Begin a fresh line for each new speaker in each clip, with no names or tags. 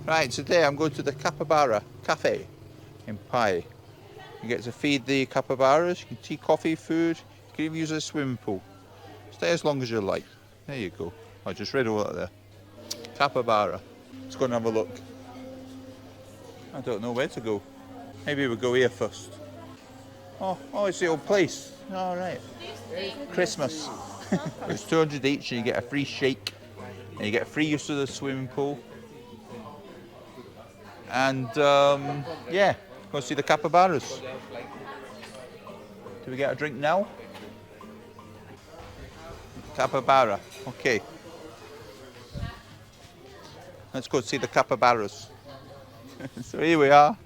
Right, today I'm going to the Capybara Café in Pai. You get to feed the capybaras, you can tea, coffee, food, you can even use a swimming pool. Stay as long as you like. There you go. I just read all that there. Capybara. Let's go and have a look. I don't know where to go. Maybe we'll go here first. Oh, it's the old place. All right. Christmas. It's 200 each and you get a free shake. And you get free use of the swimming pool. And yeah, go see the capybaras. Do we get a drink now? Capybara, okay. Let's go see the capybaras. So here we are,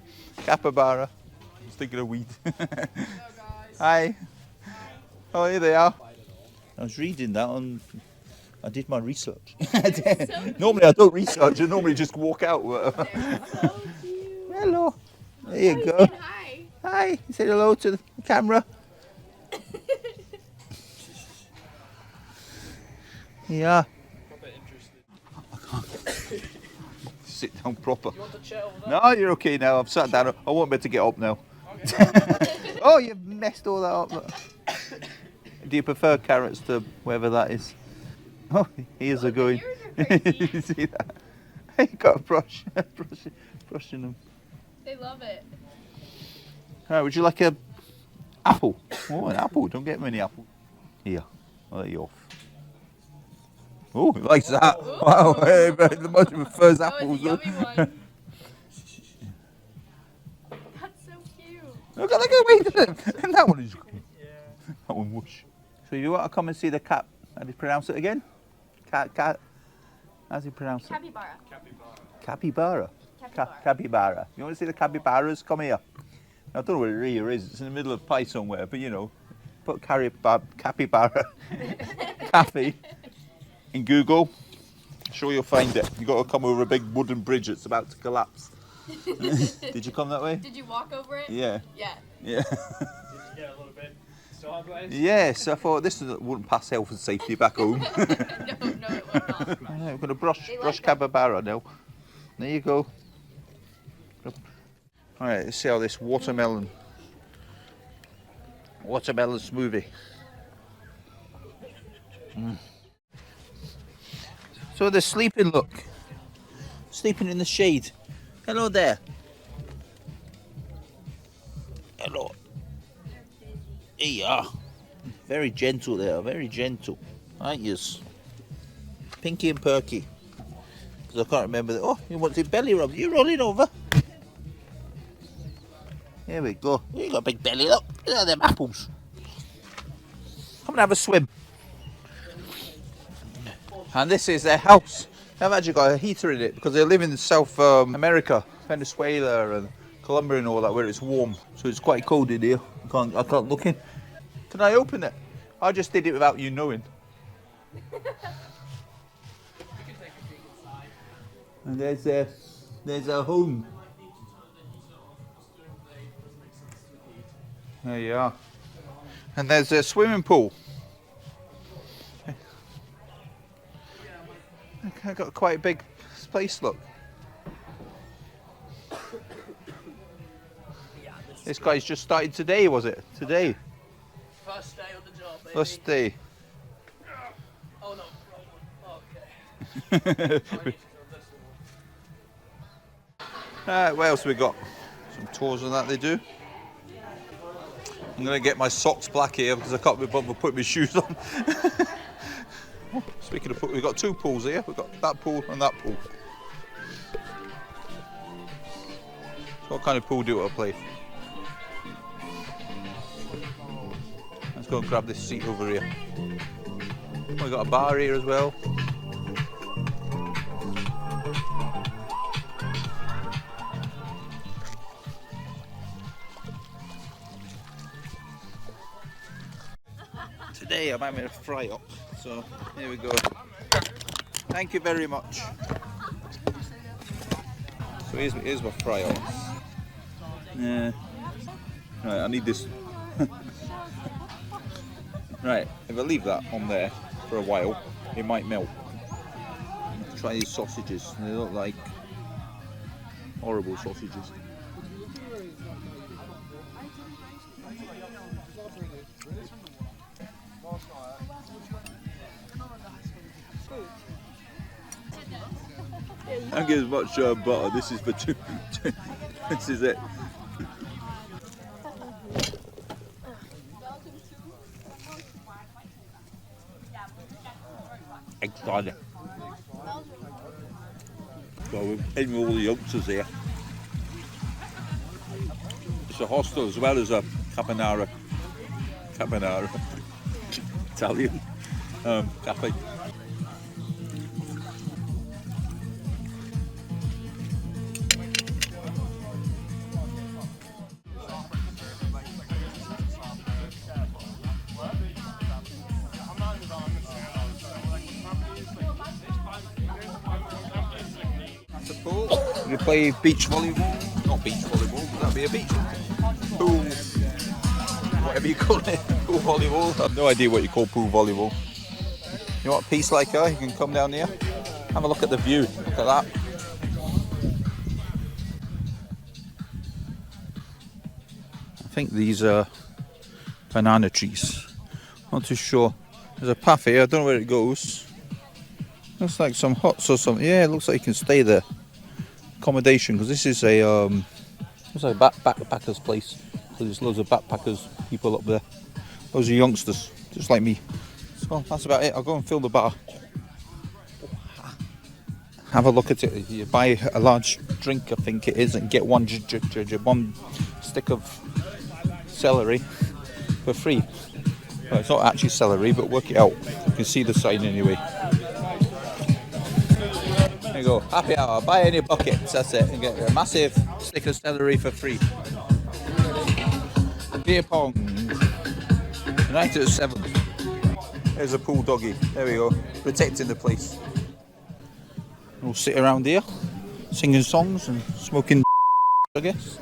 capybara. I was thinking of weed. Hi. Oh, here they are. I was reading that on. I did my research. Normally I don't research. I normally just walk out.
So cute.
Hello. There you go.
Hi.
Hi. Say hello to the camera. Yeah. Sit down proper.
You want the chair over there?
No, you're okay now. I've sat down. I won't be able to get up now. Oh, you've messed all that up. Do you prefer carrots to wherever that is? Oh, ears are going. You see that? You got a brush. Brushing them.
They love it.
All right, would you like a apple? Oh, an apple. Don't get many apples. Here, I'll let you off. Oh, he likes that.
Ooh.
Wow, the much prefers
That
apples.
was a yummy one. That's so cute.
Look at wait. And that one is. That one whoosh. So you want to come and see the cap? How do you pronounce it again? Cat. How do you pronounce it?
Capybara.
Capybara.
Capybara.
Capybara. You want to see the capybaras? Come here. I don't know where it really is. It's in the middle of Pai somewhere, but you know, put capybara cafe in Google. Sure you'll find it. You got to come over a big wooden bridge that's about to collapse. Did you come that way?
Did you walk over it?
Yeah.
Yeah.
Yeah.
Did you get a little bit sideways?
Yes, I thought this wouldn't pass health and safety back home.
No, it will not.
We're going to brush
like
capybara now. There you go. All right, let's see how this watermelon smoothie. So they're sleeping, look. Sleeping in the shade. Hello there. Hello. Here you are. Very gentle there, very gentle. Aren't yous? Pinky and Perky. Because I can't remember. Oh, he wants his belly rub. You rolling over? Here we go. You got a big belly, look. Look at them apples. Come and have a swim. And this is their house. They've actually got a heater in it because they live in South America, Venezuela and Colombia and all that, where it's warm. So it's quite cold in here. I can't look in. Can I open it? I just did it without you knowing. And there's a home. There you are. And there's a swimming pool. I've got quite a big place, look. This guy's just started today, was it? Today.
First day on the job, baby.
First day.
Oh no, wrong one. Okay.
What else have we got? Some tours and that they do. I'm going to get my socks black here because I can't be bothered putting my shoes on. Speaking of pool, we've got two pools here. We've got that pool and that pool. So what kind of pool do you want to play? Let's go and grab this seat over here. We've got a bar here as well. Today I'm having a fry up, so here we go. Thank you very much. So here's my fry up. Yeah. Right, I need this. Right, if I leave that on there for a while, it might melt. Try these sausages. They look like Horrible sausages. Don't get as much butter. This is for two. This is it. Exciting. Well, we're heading with all the youngsters here. It's a hostel as well as a capybara Italian cafe. You play beach volleyball? Not beach volleyball, would that be a beach? Pool, whatever you call it, pool volleyball. I have no idea what you call pool volleyball. You want a piece like her? You can come down here, have a look at the view, look at that. I think these are banana trees. Not too sure. There's a path here, I don't know where it goes. Looks like some huts or something. Yeah, it looks like you can stay there. Accommodation, because this is a looks like a backpackers place. So there's loads of backpackers, people up there. Those are youngsters, just like me. So that's about it. I'll go and fill the bar. Have a look at it. You buy a large drink, I think it is, and get one stick of celery for free. Well, it's not actually celery, but work it out. You can see the sign anyway. There you go, happy hour, buy any buckets, that's it, and get a massive stick of celery for free. Beer pong, night at 7. There's a pool doggy, there we go, protecting the place. We'll sit around here, singing songs and smoking I guess.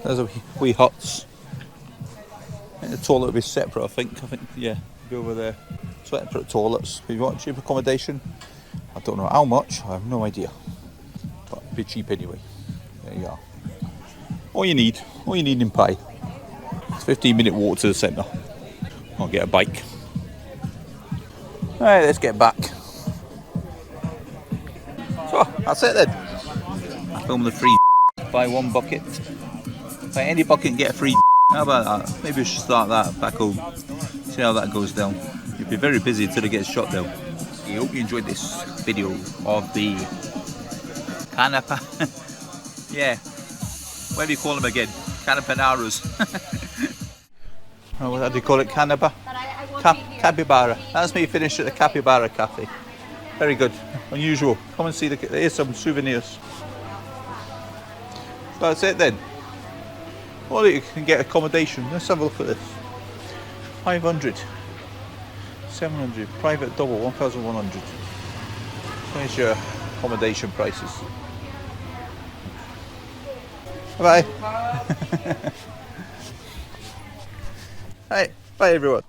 There's a wee huts. The toilet will be separate, I think, yeah, go over there. Separate toilets. If you want cheap accommodation, I don't know how much, I have no idea, but it'll be cheap anyway. There you are. All you need in Pai. It's a 15-minute walk to the centre. I'll get a bike. Alright, let's get back. So, that's it then. I film the free. Buy one bucket. Buy any bucket and get a free. How about that? Maybe we should start that back home. See how that goes down. You'll be very busy until it gets shut down. I hope you enjoyed this video of the canapa. Yeah, what do you call them again? Canaparas. Oh, what do you call it? Canapa? Capybara. That's me finished at the Capybara Café. Very good, unusual. Come and see here's some souvenirs. So that's it then. Well, you can get accommodation. Let's have a look at this. 500. 700, private double, 1,100. There's your accommodation prices. Bye. Hi, bye everyone.